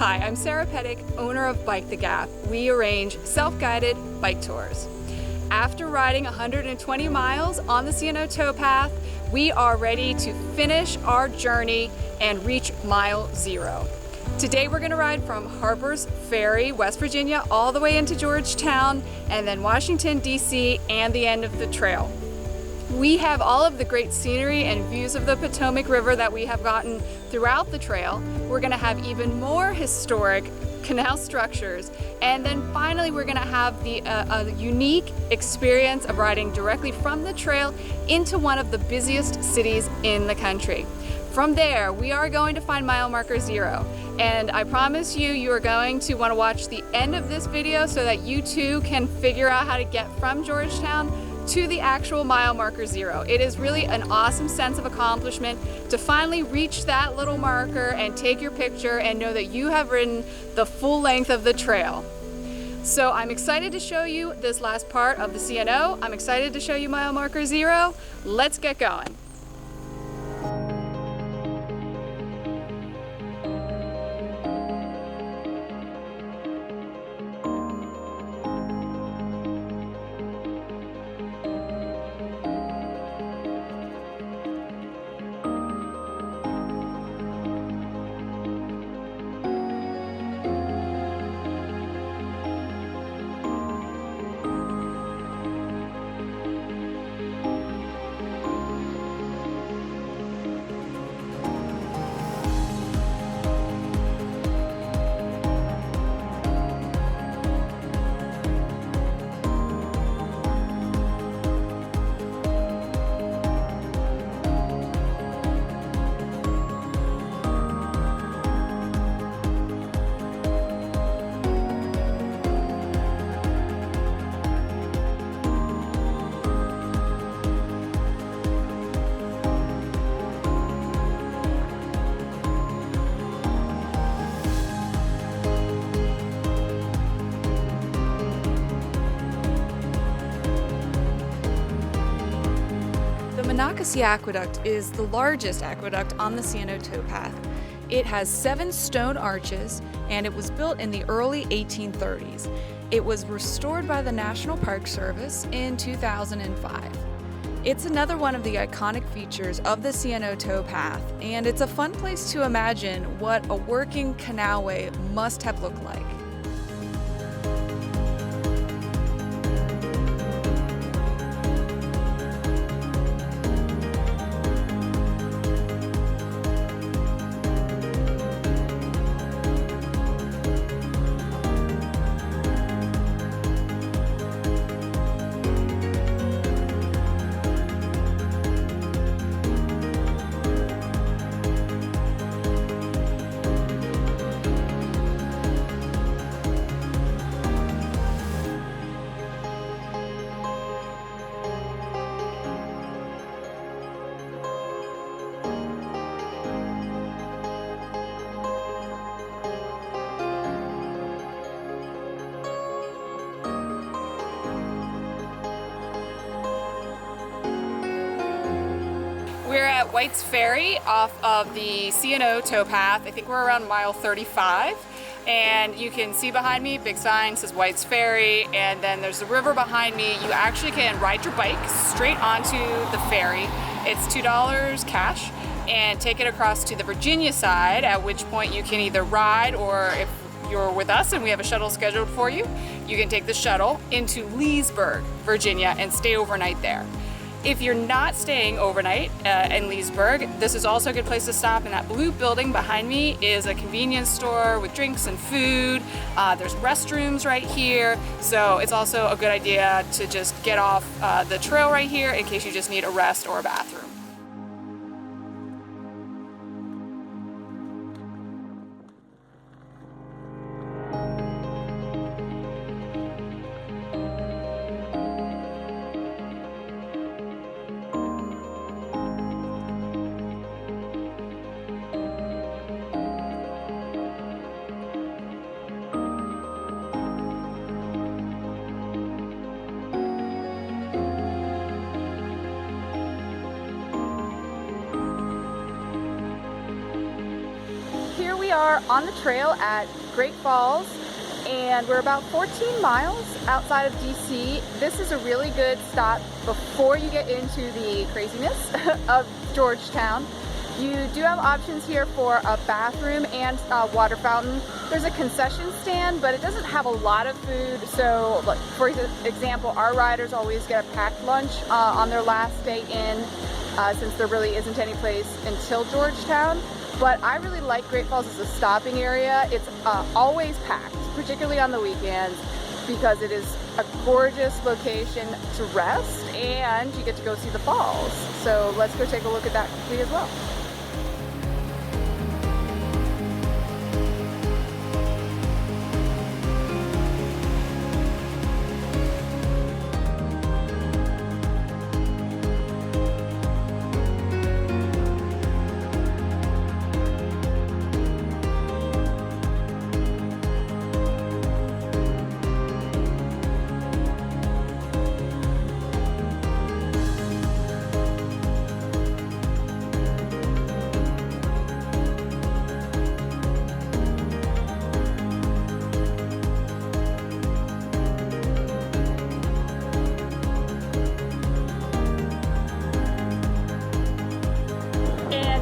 Hi, I'm Sarah Pettick, owner of Bike the Gap. We arrange self-guided bike tours. After riding 120 miles on the C&O Towpath, we are ready to finish our journey and reach mile 0. Today we're going to ride from Harper's Ferry, West Virginia, all the way into Georgetown, and then Washington, D.C., and the end of the trail. We have all of the great scenery and views of the Potomac River that we have gotten throughout the trail. We're going to have even more historic canal structures, and then finally we're going to have a unique experience of riding directly from the trail into one of the busiest cities in the country. From there, we are going to find mile marker 0, and I promise you, you are going to want to watch the end of this video so that you too can figure out how to get from Georgetown to the actual mile marker 0. It is really an awesome sense of accomplishment to finally reach that little marker and take your picture and know that you have ridden the full length of the trail. So I'm excited to show you this last part of the C&O. I'm excited to show you mile marker 0. Let's get going. The Monocacy Aqueduct is the largest aqueduct on the C&O Towpath. It has 7 stone arches, and it was built in the early 1830s. It was restored by the National Park Service in 2005. It's another one of the iconic features of the C&O Towpath, and it's a fun place to imagine what a working canalway must have looked like. We're at White's Ferry off of the C&O Towpath. I think we're around mile 35, and you can see behind me, big sign says White's Ferry, and then there's the river behind me. You actually can ride your bike straight onto the ferry. It's $2 cash, and take it across to the Virginia side, at which point you can either ride, or if you're with us and we have a shuttle scheduled for you, you can take the shuttle into Leesburg, Virginia, and stay overnight there. If you're not staying overnight in Leesburg, this is also a good place to stop. And that blue building behind me is a convenience store with drinks and food. There's restrooms right here. So it's also a good idea to just get off the trail right here in case you just need a rest or a bathroom. are on the trail at Great Falls, and we're about 14 miles outside of DC. This is a really good stop before you get into the craziness of Georgetown. You do have options here for a bathroom and a water fountain. There's a concession stand, but it doesn't have a lot of food. So, like, for example, our riders always get a packed lunch on their last day in, since there really isn't any place until Georgetown. But I really like Great Falls as a stopping area. It's always packed, particularly on the weekends, because it is a gorgeous location to rest and you get to go see the falls. So let's go take a look at that quickly as well.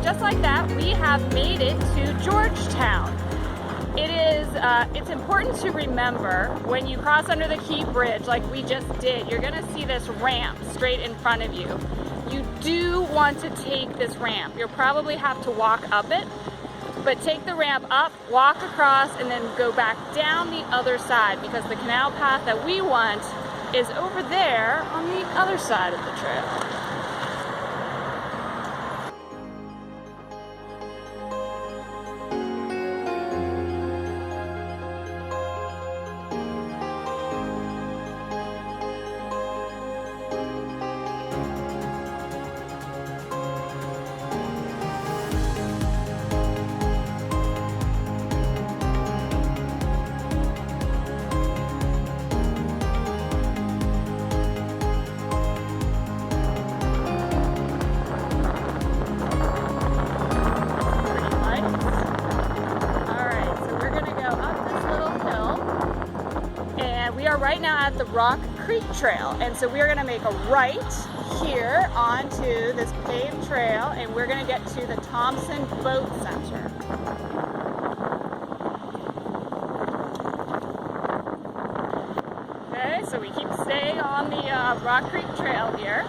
Just like that, we have made it to Georgetown. It's important to remember when you cross under the Key Bridge like we just did, you're gonna see this ramp straight in front of you. You do want to take this ramp. You'll probably have to walk up it, but take the ramp up, walk across, and then go back down the other side, because the canal path that we want is over there on the other side of the trail. Right now at the Rock Creek Trail, and so we're going to make a right here onto this paved trail, and we're going to get to the Thompson Boat Center. Okay, so we keep staying on the Rock Creek Trail here.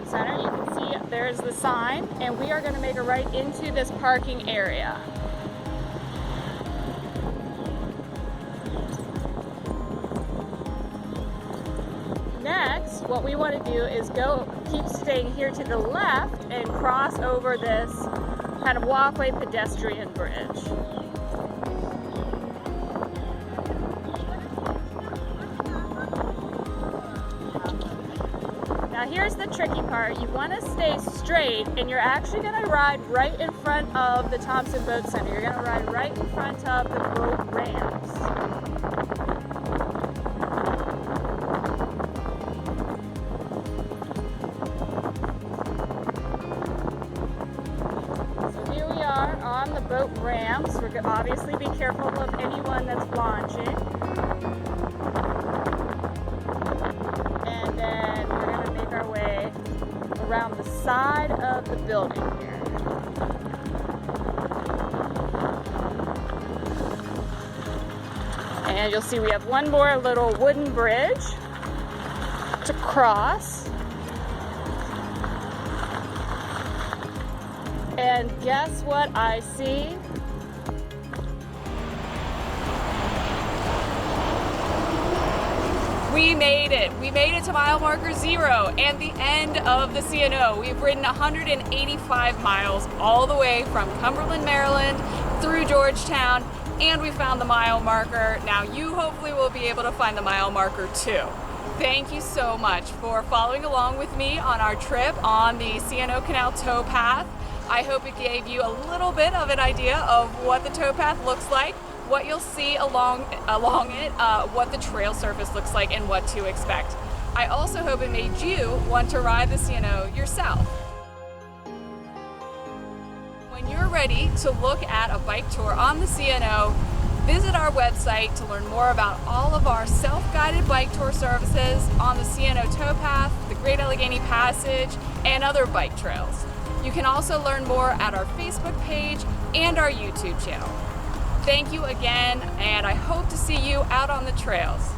Center. You can see there's the sign, and we are going to make a right into this parking area. Next, what we want to do is keep staying here to the left and cross over this kind of walkway pedestrian bridge. Now here's the tricky part. You want to stay straight, and you're actually going to ride right in front of the Thompson Boat Center. You're going to ride right in front of the boat ramps. So here we are on the boat ramps. We're going to obviously be careful of anyone that's launching. Around the side of the building here. And you'll see we have one more little wooden bridge to cross. And guess what I see? We made it. We made it to mile marker 0 and the end of the C&O. We've ridden 185 miles all the way from Cumberland, Maryland, through Georgetown, and we found the mile marker. Now you hopefully will be able to find the mile marker too. Thank you so much for following along with me on our trip on the C&O Canal Towpath. I hope it gave you a little bit of an idea of what the towpath looks like, what you'll see along it, what the trail surface looks like, and what to expect. I also hope it made you want to ride the C&O yourself. When you're ready to look at a bike tour on the C&O, visit our website to learn more about all of our self-guided bike tour services on the C&O Towpath, the Great Allegheny Passage, and other bike trails. You can also learn more at our Facebook page and our YouTube channel. Thank you again, and I hope to see you out on the trails.